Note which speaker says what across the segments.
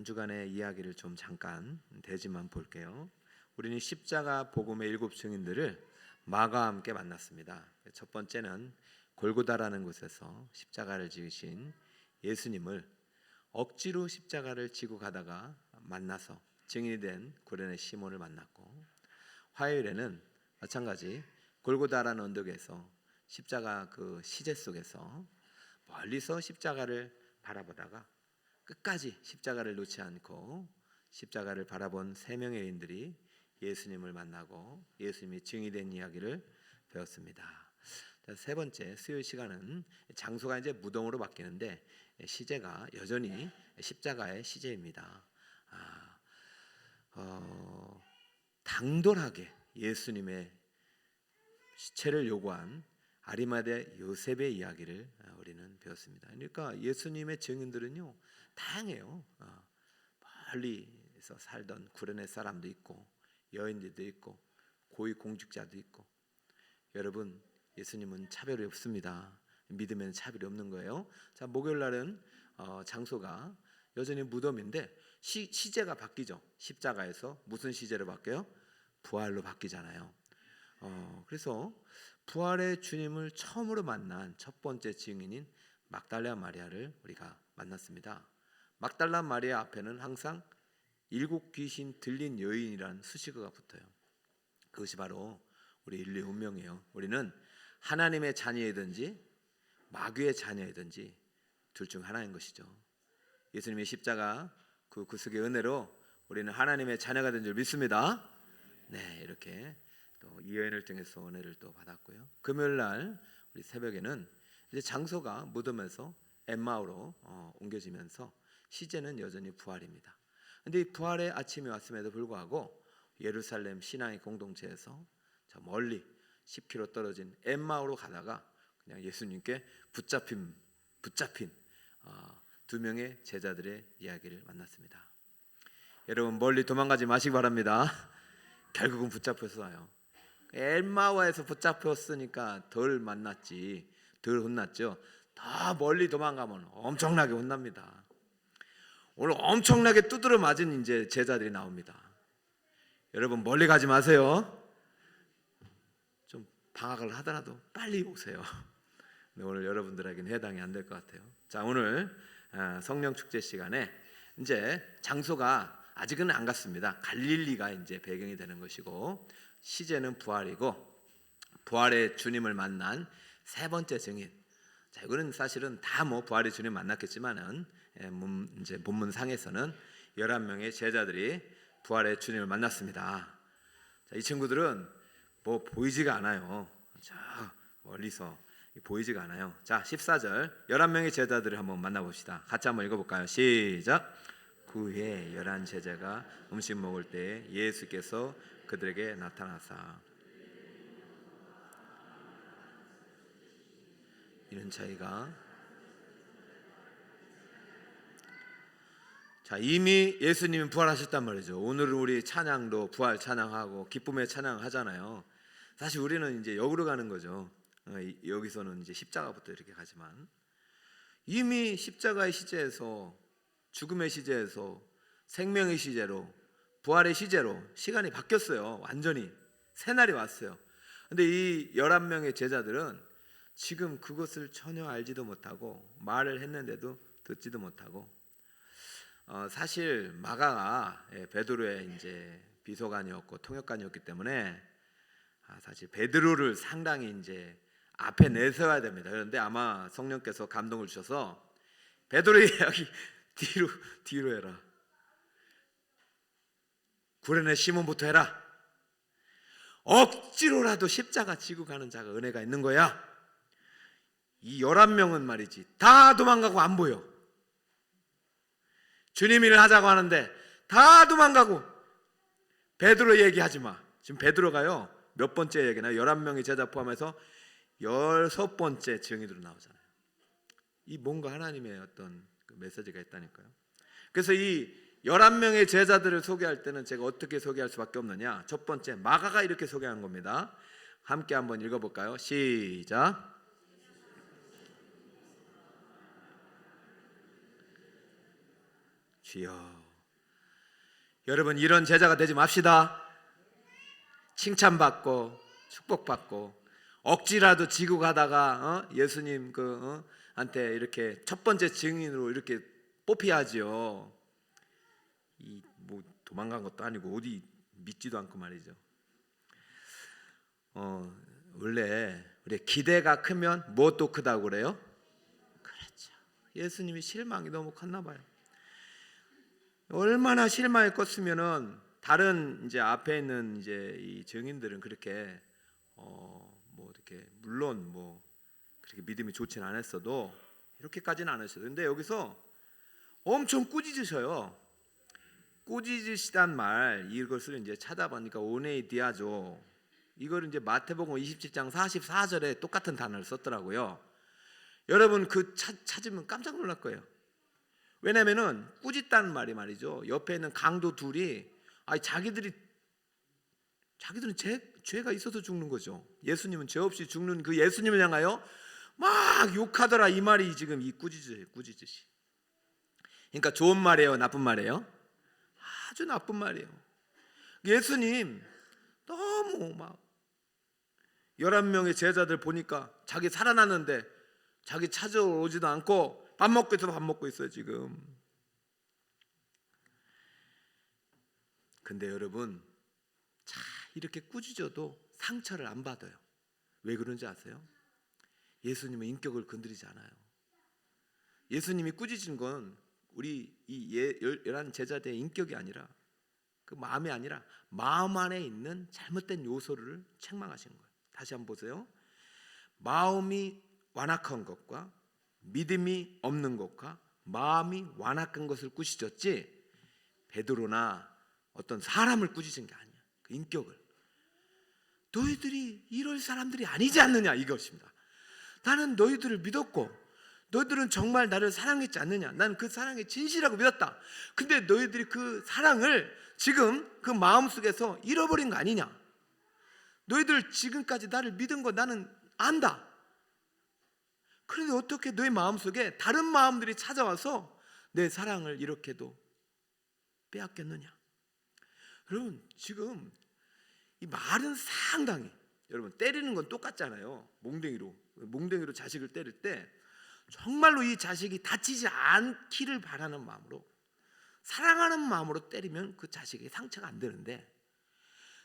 Speaker 1: 한 주간의 이야기를 좀 잠깐 대지만 볼게요. 우리는 십자가 복음의 7 증인들을 마가와 함께 만났습니다. 첫 번째는 골고다라는 곳에서 십자가를 지으신 예수님을 억지로 십자가를 지고 가다가 만나서 증인이 된 구레네 시몬을 만났고, 화요일에는 마찬가지 골고다라는 언덕에서 십자가 그 시제 속에서 멀리서 십자가를 바라보다가 끝까지 십자가를 놓지 않고 십자가를 바라본 3명의 여인들이 예수님을 만나고 예수님이 증인이 된 이야기를 배웠습니다. 세 번째 수요일 시간은 장소가 이제 무덤으로 바뀌는데 시제가 여전히 십자가의 시제입니다. 당돌하게 예수님의 시체를 요구한 아리마대 요셉의 이야기를 우리는 배웠습니다. 그러니까 예수님의 증인들은요 다양해요. 멀리서 살던 구레네 사람도 있고 여인들도 있고 고위 공직자도 있고. 여러분, 예수님은 차별이 없습니다. 믿으면 차별이 없는 거예요. 자, 목요일 날은 장소가 여전히 무덤인데 시제가 바뀌죠. 십자가에서 무슨 시제로 바뀌어요? 부활로 바뀌잖아요. 그래서 부활의 주님을 처음으로 만난 첫 번째 증인인 막달라 마리아를 우리가 만났습니다. 막달라 마리아 앞에는 항상 7 귀신 들린 여인이라는 수식어가 붙어요. 그것이 바로 우리 인류의 운명이에요. 우리는 하나님의 자녀이든지 마귀의 자녀이든지 둘 중 하나인 것이죠. 예수님의 십자가 그 구속의 은혜로 우리는 하나님의 자녀가 된 줄 믿습니다. 네, 이렇게 또 이 여인을 통해서 은혜를 또 받았고요. 금요일 날 우리 새벽에는 이제 장소가 무덤에서 엠마오로 옮겨지면서 시제는 여전히 부활입니다. 근데 이 부활의 아침이 왔음에도 불구하고 예루살렘 신앙의 공동체에서 저 멀리 10km 떨어진 엠마오로 가다가 그냥 예수님께 붙잡힌 2명의 제자들의 이야기를 만났습니다. 여러분, 멀리 도망가지 마시기 바랍니다. 결국은 붙잡혀서 와요. 엠마오에서 붙잡혔으니까 덜 만났지, 덜 혼났죠. 더 멀리 도망가면 엄청나게 혼납니다. 오늘 엄청나게 두드려 맞은 이제 제자들이 나옵니다. 여러분, 멀리 가지 마세요. 좀 방학을 하더라도 빨리 오세요. 오늘 여러분들에게는 해당이 안 될 것 같아요. 자, 오늘 성령 축제 시간에 이제 장소가 아직은 안 갔습니다. 갈릴리가 이제 배경이 되는 것이고, 시제는 부활이고, 부활의 주님을 만난 세 번째 증인. 자, 이거는 사실은 다 부활의 주님 만났겠지만은 이제 본문상에서는 11명의 제자들이 부활의 주님을 만났습니다. 자, 이 친구들은 보이지가 않아요. 자, 멀리서 보이지가 않아요. 자, 14절 11명의 제자들을 한번 만나봅시다. 같이 한번 읽어볼까요? 시작. 그 후에 11 제자가 음식 먹을 때 예수께서 그들에게 나타나사 이런 차이가, 자, 이미 예수님은 부활하셨단 말이죠. 오늘은 우리 찬양도 부활 찬양하고 기쁨의 찬양을 하잖아요. 사실 우리는 이제 역으로 가는 거죠. 여기서는 이제 십자가부터 이렇게 가지만 이미 십자가의 시제에서 죽음의 시제에서 생명의 시제로 부활의 시제로 시간이 바뀌었어요. 완전히 새날이 왔어요. 근데 이 11명의 제자들은 지금 그것을 전혀 알지도 못하고 말을 했는데도 듣지도 못하고, 사실 마가가 베드로의 이제 비서관이었고 통역관이었기 때문에 사실 베드로를 상당히 이제 앞에 내세워야 됩니다. 그런데 아마 성령께서 감동을 주셔서 베드로의 이야기 뒤로 해라. 구레네 시몬부터 해라. 억지로라도 십자가 지고 가는 자가 은혜가 있는 거야. 이 11명은 말이지 다 도망가고 안 보여. 주님 일을 하자고 하는데 다 도망가고. 베드로 얘기하지 마. 지금 베드로가요 몇 번째 얘기나 11명의 제자 포함해서 6번째 증인으로 나오잖아요. 이 뭔가 하나님의 어떤 그 메시지가 있다니까요. 그래서 이 11명의 제자들을 소개할 때는 제가 어떻게 소개할 수밖에 없느냐. 첫 번째, 마가가 이렇게 소개한 겁니다. 함께 한번 읽어볼까요? 시작. 주여 여러분 이런 제자가 되지 맙시다. 칭찬받고 축복받고 억지라도 지고 가다가 예수님 한테 이렇게 첫 번째 증인으로 이렇게 뽑혀야지요. 이 뭐 도망간 것도 아니고 어디 믿지도 않고 말이죠. 원래 우리 기대가 크면 무엇도 크다고 그래요? 그렇죠. 예수님이 실망이 너무 컸나 봐요. 얼마나 실망이 컸으면은 다른 이제 앞에 있는 이제 이 증인들은 그렇게 뭐 이렇게 물론 뭐 그렇게 믿음이 좋지는 않았어도 이렇게까지는 안 했어요. 근데 여기서 엄청 꾸짖으셔요. 꾸짖으시단 말 이것을 이제 찾아보니까 오네이디아죠. 이걸 이제 마태복음 27장 44절에 똑같은 단어를 썼더라고요. 여러분 그 찾으면 깜짝 놀랄 거예요. 왜냐면은 꾸짖다는 말이 말이죠. 옆에 있는 강도 둘이 자기들은 죄가 있어서 죽는 거죠. 예수님은 죄 없이 죽는 그 예수님을 향하여 막 욕하더라 이 말이 지금 이 꾸짖으시. 그러니까 좋은 말이에요, 나쁜 말이에요? 아주 나쁜 말이에요. 예수님 너무 막 11명의 제자들 보니까 자기 살아났는데 자기 찾아오지도 않고 밥 먹고 있어서 밥 먹고 있어요 지금. 근데 여러분 이렇게 꾸짖어도 상처를 안 받아요. 왜 그런지 아세요? 예수님은 인격을 건드리지 않아요. 예수님이 꾸짖은 건 우리 이 11 제자들의 인격이 아니라 그 마음이 아니라 마음 안에 있는 잘못된 요소를 책망하시는 거예요. 다시 한번 보세요. 마음이 완악한 것과 믿음이 없는 것과 마음이 완악한 것을 꾸짖었지 베드로나 어떤 사람을 꾸짖은 게 아니야. 그 인격을. 너희들이 이럴 사람들이 아니지 않느냐 이것입니다. 나는 너희들을 믿었고 너희들은 정말 나를 사랑했지 않느냐. 난 그 사랑이 진실하고 믿었다. 근데 너희들이 그 사랑을 지금 그 마음속에서 잃어버린 거 아니냐. 너희들 지금까지 나를 믿은 거 나는 안다. 그런데 어떻게 너희 마음속에 다른 마음들이 찾아와서 내 사랑을 이렇게도 빼앗겼느냐. 여러분 지금 이 말은 상당히 여러분 때리는 건 똑같잖아요. 몽댕이로 자식을 때릴 때 정말로 이 자식이 다치지 않기를 바라는 마음으로 사랑하는 마음으로 때리면 그 자식에게 상처가 안 되는데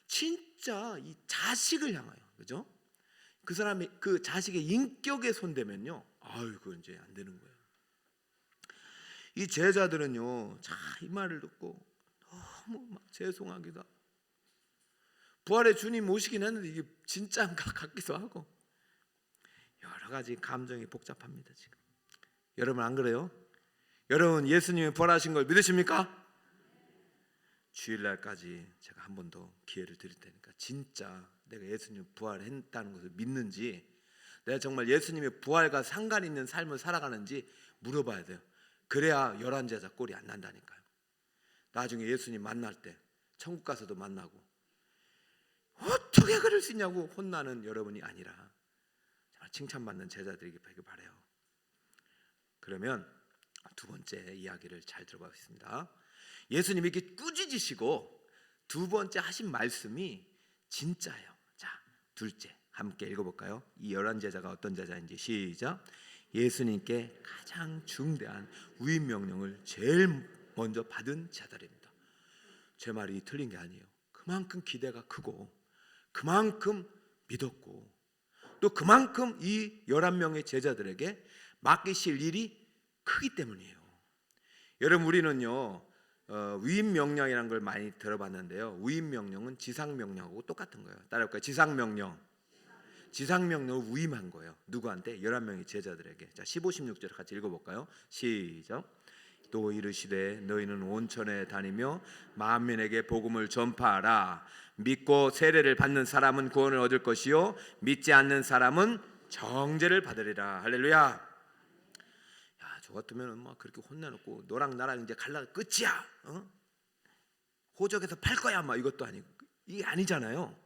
Speaker 1: 진짜 이 자식을 향하여 그죠? 그 사람이 그 자식의 인격에 손대면요, 그건 이제 안 되는 거예요. 이 제자들은요, 이 말을 듣고 너무 막 죄송하기도 하고 부활의 주님 오시긴 했는데 이게 진짜인가 같기도 하고 여러 가지 감정이 복잡합니다 지금. 여러분 안 그래요? 여러분 예수님이 부활하신 걸 믿으십니까? 주일날까지 제가 한 번 더 기회를 드릴 테니까 진짜 내가 예수님 부활했다는 것을 믿는지 내가 정말 예수님의 부활과 상관 있는 삶을 살아가는지 물어봐야 돼요. 그래야 11제자 꼴이 안 난다니까요. 나중에 예수님 만날 때 천국 가서도 만나고 어떻게 그럴 수 있냐고 혼나는 여러분이 아니라 정말 칭찬받는 제자들에게 되길 바라요. 그러면 두 번째 이야기를 잘 들어보겠습니다. 예수님이 이렇게 꾸짖으시고 두 번째 하신 말씀이 진짜예요. 자, 둘째 함께 읽어볼까요? 이 11제자가 어떤 제자인지 시작. 예수님께 가장 중대한 위임 명령을 제일 먼저 받은 제자들입니다. 제 말이 틀린 게 아니에요. 그만큼 기대가 크고 그만큼 믿었고 또 그만큼 이 11명의 제자들에게 맡기실 일이 크기 때문이에요. 여러분 우리는요 위임 명령이라는 걸 많이 들어봤는데요. 위임 명령은 지상 명령하고 똑같은 거예요. 따라할까요? 지상 명령을 위임한 거예요. 누구한테? 11명의 제자들에게. 자 15, 16절 같이 읽어볼까요? 시작. 또 이르시되 너희는 온천에 다니며 만민에게 복음을 전파하라. 믿고 세례를 받는 사람은 구원을 얻을 것이요 믿지 않는 사람은 정죄를 받으리라. 할렐루야. 저 같으면 막 그렇게 혼내놓고 너랑 나랑 이제 갈라 끝이야. 호적에서 팔 거야. 막 이것도 아니고 이게 아니잖아요.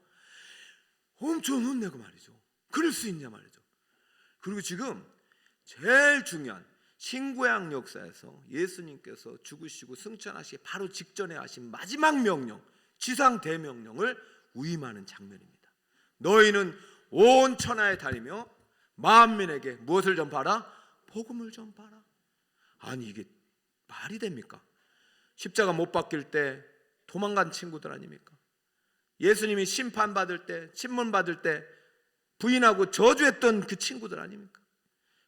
Speaker 1: 엄청 혼내고 말이죠. 그럴 수 있냐 말이죠. 그리고 지금 제일 중요한 신구약 역사에서 예수님께서 죽으시고 승천하시기 바로 직전에 하신 마지막 명령, 지상 대명령을 위임하는 장면입니다. 너희는 온 천하에 다니며 만민에게 무엇을 전파하라? 복음을 전파하라. 아니 이게 말이 됩니까? 십자가 못 박힐 때 도망간 친구들 아닙니까? 예수님이 심판받을 때, 침문받을 때 부인하고 저주했던 그 친구들 아닙니까?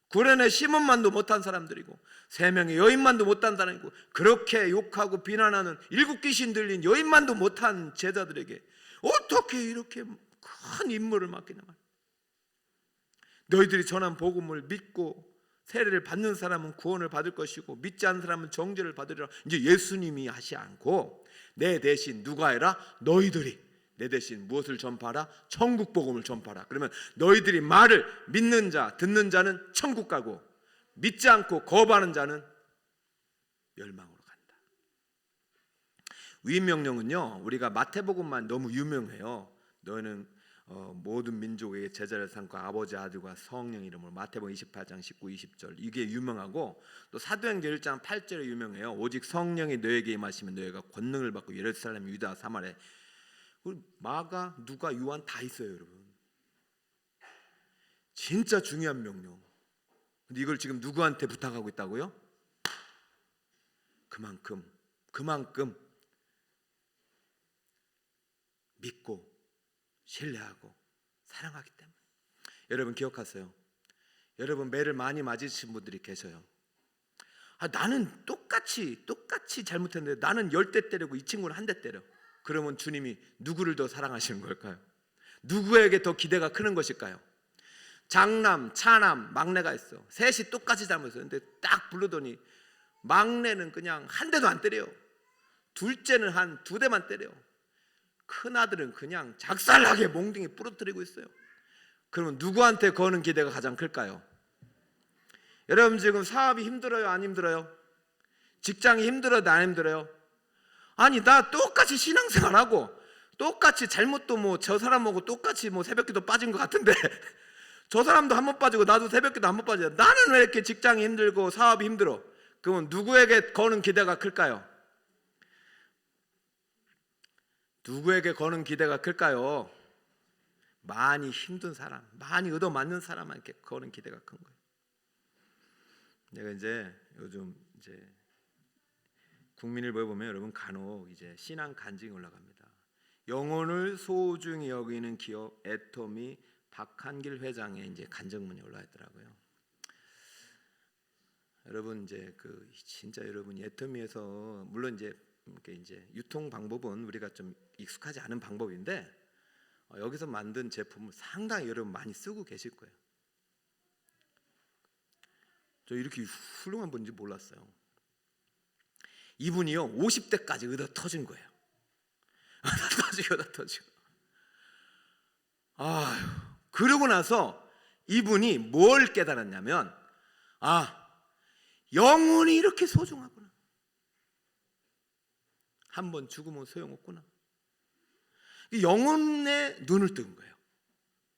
Speaker 1: 구련의 시몬만도 못한 사람들이고 3명의 여인만도 못한 사람이고 그렇게 욕하고 비난하는 7 귀신 들린 여인만도 못한 제자들에게 어떻게 이렇게 큰 임무를 맡기냐 말이야. 너희들이 전한 복음을 믿고 세례를 받는 사람은 구원을 받을 것이고 믿지 않는 사람은 정죄를 받으리라. 이제 예수님이 하시 않고 내 대신 누가 해라? 너희들이 내 대신 무엇을 전파하라? 천국 복음을 전파하라. 그러면 너희들이 말을 믿는 자, 듣는 자는 천국 가고 믿지 않고 거부하는 자는 멸망으로 간다. 위임 명령은요, 우리가 마태복음만 너무 유명해요. 너희는 모든 민족에게 제자를 삼고 아버지, 아들과 성령 이름으로. 마태복음 28장 19, 20절 이게 유명하고, 또 사도행전 1장 8절에 유명해요. 오직 성령이 너에게 임하시면 너희가 권능을 받고 예루살렘, 유다, 사마리아. 마가, 누가, 요한 다 있어요, 여러분. 진짜 중요한 명령. 근데 이걸 지금 누구한테 부탁하고 있다고요? 그만큼 믿고 신뢰하고 사랑하기 때문에. 여러분 기억하세요. 여러분 매를 많이 맞으신 분들이 계셔요. 나는 똑같이 잘못했는데 나는 10대 때리고 이 친구는 1대 때려. 그러면 주님이 누구를 더 사랑하시는 걸까요? 누구에게 더 기대가 크는 것일까요? 장남, 차남, 막내가 있어. 셋이 똑같이 잘못했어요. 근데 딱 부르더니 막내는 그냥 1대도 안 때려요. 둘째는 한 2대만 때려요. 큰아들은 그냥 작살나게 몽둥이 부러뜨리고 있어요. 그러면 누구한테 거는 기대가 가장 클까요? 여러분 지금 사업이 힘들어요? 안 힘들어요? 직장이 힘들어요? 안 힘들어요? 아니 나 똑같이 신앙생활하고 똑같이 잘못도 뭐 저 사람하고 똑같이 뭐 새벽기도 빠진 것 같은데 저 사람도 한 번 빠지고 나도 새벽기도 한 번 빠져요. 나는 왜 이렇게 직장이 힘들고 사업이 힘들어? 그러면 누구에게 거는 기대가 클까요? 누구에게 거는 기대가 클까요? 많이 힘든 사람, 많이 얻어맞는 사람한테 거는 기대가 큰 거예요. 내가 이제 요즘 이제 국민일보에 보면 여러분 간혹 이제 신앙 간증이 올라갑니다. 영혼을 소중히 여기는 기업 애터미 박한길 회장의 이제 간증문이 올라있더라고요. 여러분 이제 진짜 여러분 애터미에서 물론 이제 이렇게 이제 유통 방법은 우리가 좀 익숙하지 않은 방법인데 여기서 만든 제품을 상당히 여러분 많이 쓰고 계실 거예요. 저 이렇게 훌륭한 분인지 몰랐어요. 이분이요 50대까지 얻어 터진 거예요. 얻어 터지고. 그러고 나서 이분이 뭘 깨달았냐면 영혼이 이렇게 소중하구나. 한번 죽으면 소용없구나. 영혼에 눈을 뜬 거예요.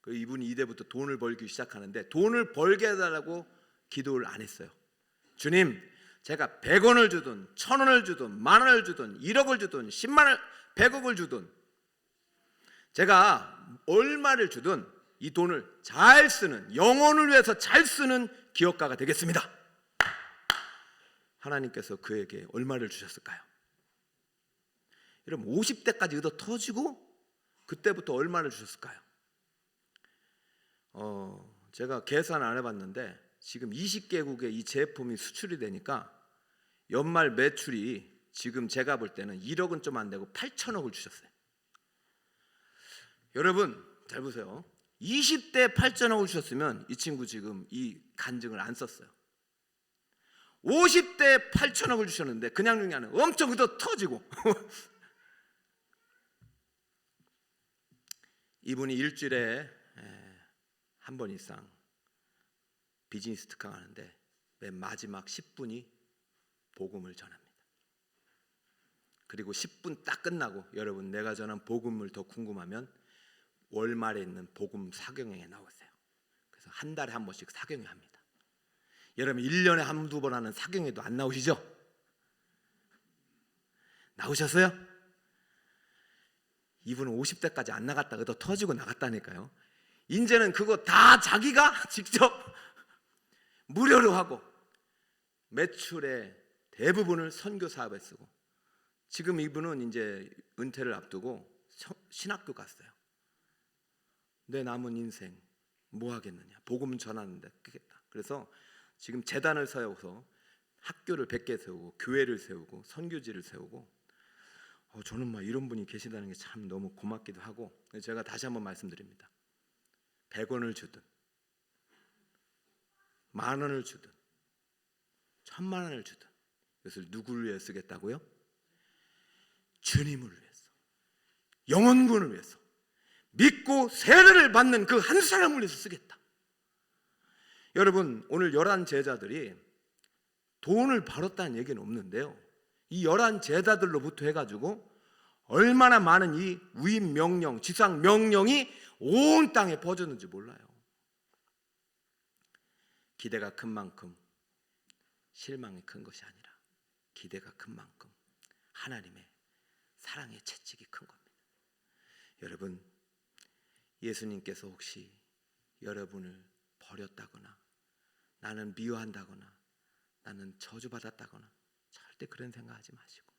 Speaker 1: 이분이 이때부터 돈을 벌기 시작하는데 돈을 벌게 해달라고 기도를 안 했어요. 주님, 제가 100원을 주든 1000원을 주든 10,000원을 주든 1억을 주든 10만원 100억을 주든 제가 얼마를 주든 이 돈을 잘 쓰는, 영혼을 위해서 잘 쓰는 기업가가 되겠습니다. 하나님께서 그에게 얼마를 주셨을까요? 여러분 50대까지 얻어 터지고 그때부터 얼마를 주셨을까요? 제가 계산 안 해봤는데 지금 20개국에 이 제품이 수출이 되니까 연말 매출이 지금 제가 볼 때는 1억은 좀 안 되고 8천억을 주셨어요. 여러분 잘 보세요. 20대 8천억을 주셨으면 이 친구 지금 이 간증을 안 썼어요. 50대 8천억을 주셨는데 그냥 중이 아니라 엄청 얻어 터지고 이분이 일주일에 한 번 이상 비즈니스 특강 하는데 맨 마지막 10분이 복음을 전합니다. 그리고 10분 딱 끝나고 여러분 내가 전한 복음을 더 궁금하면 월말에 있는 복음 사경회에 나오세요. 그래서 한 달에 한 번씩 사경회 합니다. 여러분 1년에 한두 번 하는 사경에도 안 나오시죠? 나오셨어요? 이분은 50대까지 안 나갔다가 더 터지고 나갔다니까요. 이제는 그거 다 자기가 직접 무료로 하고 매출의 대부분을 선교 사업에 쓰고, 지금 이분은 이제 은퇴를 앞두고 신학교 갔어요. 내 남은 인생 뭐 하겠느냐, 복음 전하는데 쓰겠다. 그래서 지금 재단을 세워서 학교를 100개 세우고 교회를 세우고 선교지를 세우고, 저는 막 이런 분이 계시다는 게 참 너무 고맙기도 하고, 제가 다시 한번 말씀드립니다. 100원을 주든 10,000원을 주든 10,000,000원을 주든 이것을 누구를 위해 쓰겠다고요? 주님을 위해서, 영혼군을 위해서, 믿고 세례를 받는 그 한 사람을 위해서 쓰겠다. 여러분, 오늘 11 제자들이 돈을 벌었다는 얘기는 없는데요, 이 11 제자들로부터 해가지고 얼마나 많은 이 위임 명령, 지상 명령이 온 땅에 퍼졌는지 몰라요. 기대가 큰 만큼 실망이 큰 것이 아니라 기대가 큰 만큼 하나님의 사랑의 채찍이 큰 겁니다. 여러분, 예수님께서 혹시 여러분을 버렸다거나 나는 미워한다거나 나는 저주받았다거나 절대 그런 생각하지 마시고,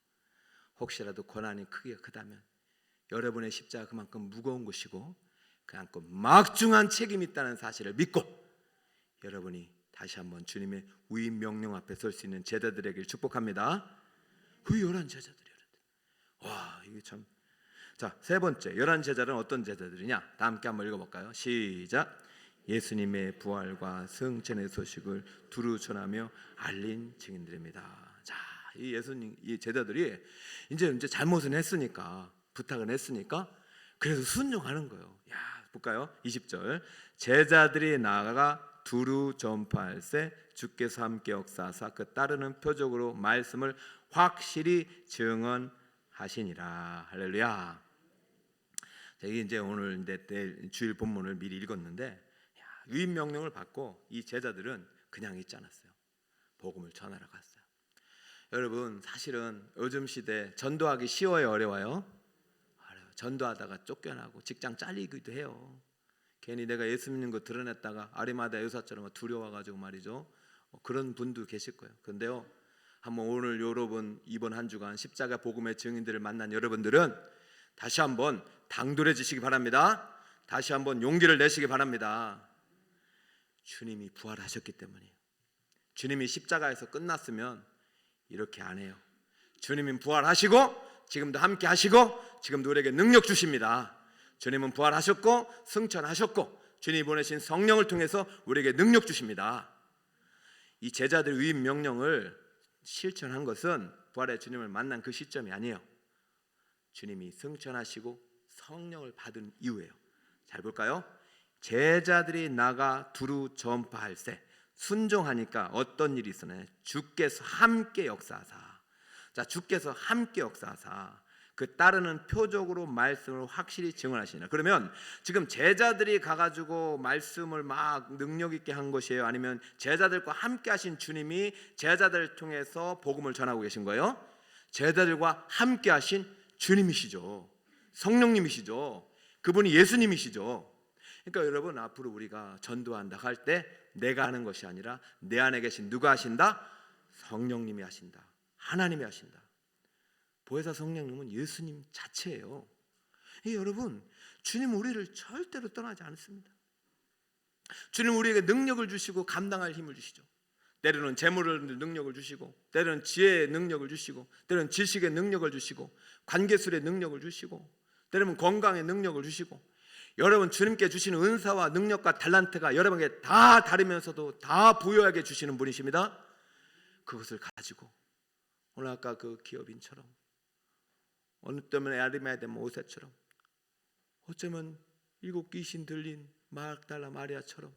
Speaker 1: 혹시라도 고난이 크게 크다면 여러분의 십자가 그만큼 무거운 것이고 그만큼 막중한 책임이 있다는 사실을 믿고 여러분이 다시 한번 주님의 위임 명령 앞에 설 수 있는 제자들에게 축복합니다. 그 11 제자들이, 와, 이게 참. 자, 세 번째, 11 제자들은 어떤 제자들이냐? 다 함께 한번 읽어볼까요? 시작. 예수님의 부활과 승천의 소식을 두루 전하며 알린 증인들입니다. 자, 이 예수님, 이 제자들이 이제 잘못은 했으니까, 부탁은 했으니까 그래서 순종하는 거예요. 야, 볼까요? 20절. 제자들이 나아가 두루 전파할세 주께서 함께 역사하사 그 따르는 표적으로 말씀을 확실히 증언하시니라. 할렐루야. 이게 이제 오늘 내 주일 본문을 미리 읽었는데, 위임 명령을 받고 이 제자들은 그냥 있지 않았어요. 복음을 전하러 갔어요. 여러분, 사실은 요즘 시대 전도하기 쉬워요, 어려워요? 어려워요. 전도하다가 쫓겨나고 직장 잘리기도 해요. 괜히 내가 예수 믿는 거 드러냈다가 아리마다 여사처럼 두려워가지고 말이죠, 그런 분도 계실 거예요. 그런데요, 한번 오늘 여러분 이번 한 주간 십자가 복음의 증인들을 만난 여러분들은 다시 한번 당돌해지시기 바랍니다. 다시 한번 용기를 내시기 바랍니다. 주님이 부활하셨기 때문이에요. 주님이 십자가에서 끝났으면 이렇게 안 해요. 주님은 부활하시고 지금도 함께 하시고 지금도 우리에게 능력 주십니다. 주님은 부활하셨고 승천하셨고 주님이 보내신 성령을 통해서 우리에게 능력 주십니다. 이 제자들의 위임 명령을 실천한 것은 부활의 주님을 만난 그 시점이 아니에요. 주님이 승천하시고 성령을 받은 이후에요. 잘 볼까요? 제자들이 나가 두루 전파할세, 순종하니까 어떤 일이 있었나요? 주께서 함께 역사하사. 자, 주께서 함께 역사하사 그 따르는 표적으로 말씀을 확실히 증언하시나. 그러면 지금 제자들이 가가지고 말씀을 막 능력 있게 한 것이에요? 아니면 제자들과 함께 하신 주님이 제자들을 통해서 복음을 전하고 계신 거예요? 제자들과 함께 하신 주님이시죠. 성령님이시죠. 그분이 예수님이시죠. 그러니까 여러분, 앞으로 우리가 전도한다 할 때 내가 하는 것이 아니라 내 안에 계신 누가 하신다? 성령님이 하신다. 하나님이 하신다. 보혜사 성령님은 예수님 자체예요. 여러분, 주님 우리를 절대로 떠나지 않습니다. 주님 우리에게 능력을 주시고 감당할 힘을 주시죠. 때로는 재물을 능력을 주시고, 때로는 지혜의 능력을 주시고, 때로는 지식의 능력을 주시고, 관계술의 능력을 주시고, 때로는 건강의 능력을 주시고, 여러분 주님께 주시는 은사와 능력과 달란트가 여러분에게 다 다르면서도 다 부여하게 주시는 분이십니다. 그것을 가지고 오늘 아까 그 기업인처럼, 어느 때문에 아리마다 모세처럼, 어쩌면 7 귀신 들린 마악달라 마리아처럼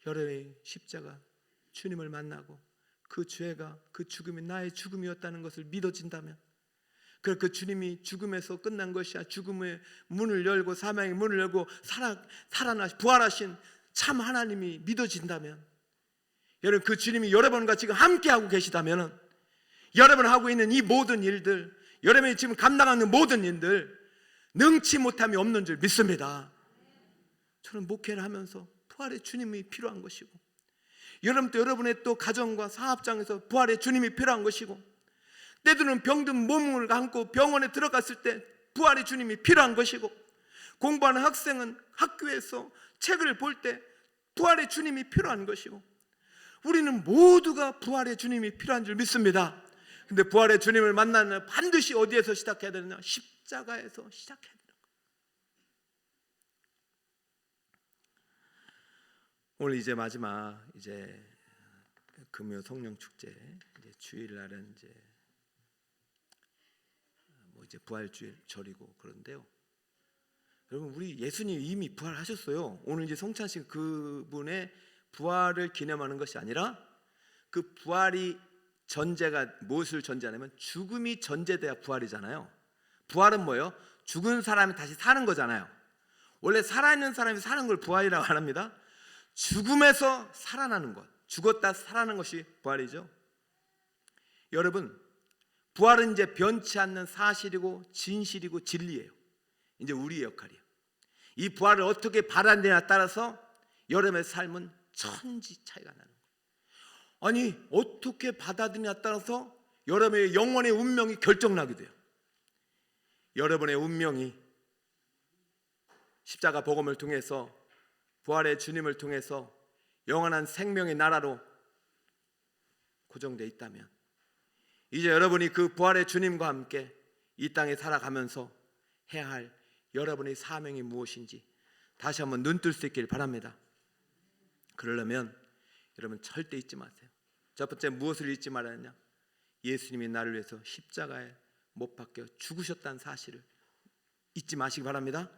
Speaker 1: 여러분의 십자가 주님을 만나고 그 죄가 그 죽음이 나의 죽음이었다는 것을 믿어진다면, 그 주님이 죽음에서 끝난 것이 아니라 죽음의 문을 열고 사망의 문을 열고 부활하신 참 하나님이 믿어진다면 여러분, 그 주님이 여러분과 지금 함께하고 계시다면 여러분 하고 있는 이 모든 일들, 여러분이 지금 감당하는 모든 일들 능치 못함이 없는 줄 믿습니다. 저는 목회를 하면서 부활의 주님이 필요한 것이고, 여러분도 여러분의 또 가정과 사업장에서 부활의 주님이 필요한 것이고, 때로는 병든 몸을 안고 병원에 들어갔을 때 부활의 주님이 필요한 것이고, 공부하는 학생은 학교에서 책을 볼 때 부활의 주님이 필요한 것이고, 우리는 모두가 부활의 주님이 필요한 줄 믿습니다. 근데 부활의 주님을 만나면 반드시 어디에서 시작해야 되느냐? 십자가에서 시작해야 되는 거예요. 오늘 이제 마지막 이제 금요 성령 축제, 이제 주일날은 이제 부활절이고 그런데요. 여러분, 우리 예수님 이미 부활하셨어요. 오늘 이제 성찬식 그분의 부활을 기념하는 것이 아니라, 그 부활이 전제가 무엇을 전제하냐면 죽음이 전제돼야 부활이잖아요. 부활은 뭐예요? 죽은 사람이 다시 사는 거잖아요. 원래 살아있는 사람이 사는 걸 부활이라고 안 합니다. 죽음에서 살아나는 것, 죽었다 살아나는 것이 부활이죠. 여러분, 부활은 이제 변치 않는 사실이고 진실이고 진리예요. 이제 우리의 역할이에요. 이 부활을 어떻게 받아내냐에 따라서 여러분의 삶은 천지 차이가 나는 거예요. 아니, 어떻게 받아들이냐에 따라서 여러분의 영혼의 운명이 결정나게 돼요. 여러분의 운명이 십자가 복음을 통해서, 부활의 주님을 통해서 영원한 생명의 나라로 고정되어 있다면, 이제 여러분이 그 부활의 주님과 함께 이 땅에 살아가면서 해야 할 여러분의 사명이 무엇인지 다시 한번 눈뜰 수 있길 바랍니다. 그러려면 여러분 절대 잊지 마세요. 첫 번째, 무엇을 잊지 말아야 하냐? 예수님이 나를 위해서 십자가에 못 박혀 죽으셨다는 사실을 잊지 마시기 바랍니다.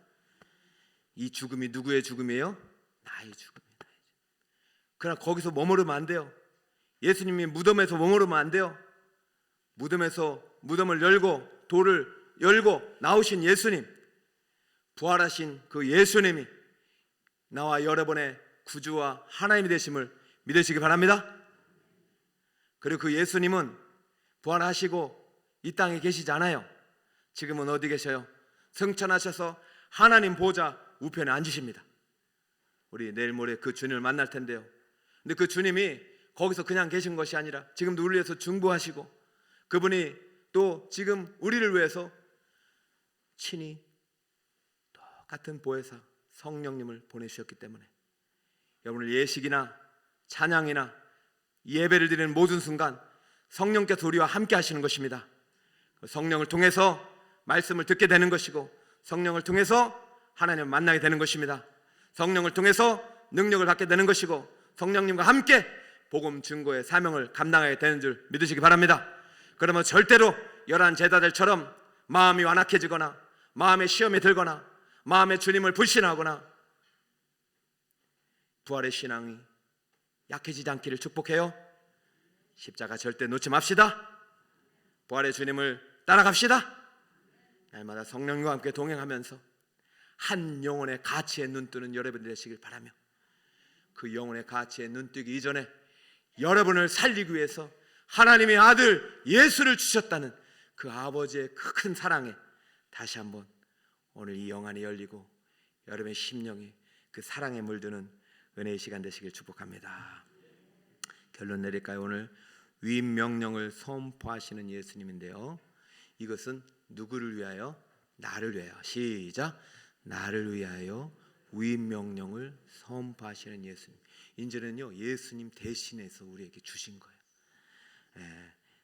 Speaker 1: 이 죽음이 누구의 죽음이에요? 나의 죽음이에요. 그러나 거기서 머무르면 안 돼요. 예수님이 무덤에서 머무르면 안 돼요. 무덤에서 무덤을 열고 돌을 열고 나오신 예수님, 부활하신 그 예수님이 나와 여러분의 구주와 하나님이 되심을 믿으시기 바랍니다. 그리고 그 예수님은 부활하시고 이 땅에 계시지 않아요. 지금은 어디 계셔요? 승천하셔서 하나님 보좌 우편에 앉으십니다. 우리 내일 모레 그 주님을 만날 텐데요. 근데 그 주님이 거기서 그냥 계신 것이 아니라 지금도 우리를 위해서 중보하시고, 그분이 또 지금 우리를 위해서 친히 똑같은 보혜사 성령님을 보내주셨기 때문에 여러분을 예식이나 찬양이나 예배를 드리는 모든 순간 성령께서 우리와 함께 하시는 것입니다. 성령을 통해서 말씀을 듣게 되는 것이고, 성령을 통해서 하나님을 만나게 되는 것입니다. 성령을 통해서 능력을 받게 되는 것이고, 성령님과 함께 복음 증거의 사명을 감당하게 되는 줄 믿으시기 바랍니다. 그러면 절대로 열한 제자들처럼 마음이 완악해지거나 마음의 시험에 들거나 마음의 주님을 불신하거나 부활의 신앙이 약해지지 않기를 축복해요. 십자가 절대 놓지 맙시다. 부활의 주님을 따라갑시다. 날마다 성령과 함께 동행하면서 한 영혼의 가치에 눈뜨는 여러분들 되시길 바라며, 그 영혼의 가치에 눈뜨기 이전에 여러분을 살리기 위해서 하나님의 아들 예수를 주셨다는 그 아버지의 큰 사랑에 다시 한번 오늘 이 영안이 열리고 여러분의 심령이 그 사랑에 물드는 은혜의 시간 되시길 축복합니다. 결론 내릴까요? 오늘 위임 명령을 선포하시는 예수님인데요, 이것은 누구를 위하여? 나를 위하여. 시작. 나를 위하여 위임 명령을 선포하시는 예수님. 이제는요, 예수님 대신해서 우리에게 주신 거예요.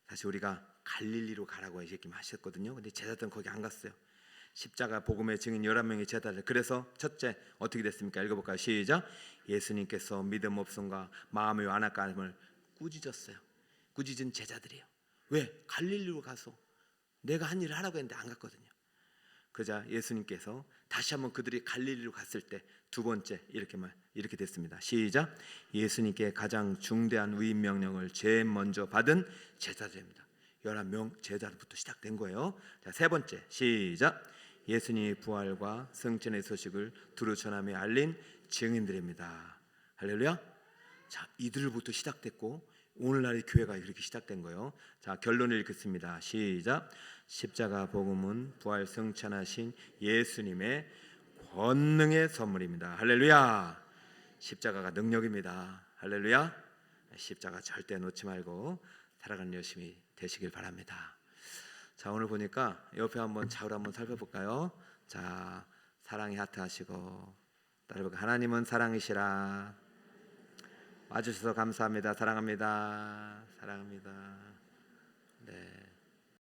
Speaker 1: 사실 우리가 갈릴리로 가라고 얘기하셨거든요. 근데 제자들은 거기 안 갔어요. 십자가 복음의 증인 11명의 제자들. 그래서 첫째 어떻게 됐습니까? 읽어볼까요? 시작. 예수님께서 믿음 없음과 마음의 완악함을 꾸짖었어요. 꾸짖은 제자들이에요. 왜? 갈릴리로 가서 내가 한 일을 하라고 했는데 안 갔거든요. 그러자 예수님께서 다시 한번 그들이 갈릴리로 갔을 때 두 번째 이렇게 됐습니다. 시작. 예수님께 가장 중대한 위임 명령을 제일 먼저 받은 제자들입니다. 11명 제자들부터 시작된 거예요. 자, 세 번째 시작. 예수님의 부활과 승천의 소식을 두루 전하며 알린 증인들입니다. 할렐루야. 자, 이들부터 시작됐고 오늘날의 교회가 이렇게 시작된 거예요. 자, 결론을 읽겠습니다. 시작. 십자가 복음은 부활 승천하신 예수님의 권능의 선물입니다. 할렐루야. 십자가가 능력입니다. 할렐루야. 십자가 절대 놓지 말고 살아가는 열심히 되시길 바랍니다. 자, 오늘 보니까 옆에 한번 좌우로 한번 살펴볼까요? 자, 사랑의 하트 하시고 따라해볼까요? 하나님은 사랑이시라. 와주셔서 감사합니다. 사랑합니다. 사랑합니다. 네.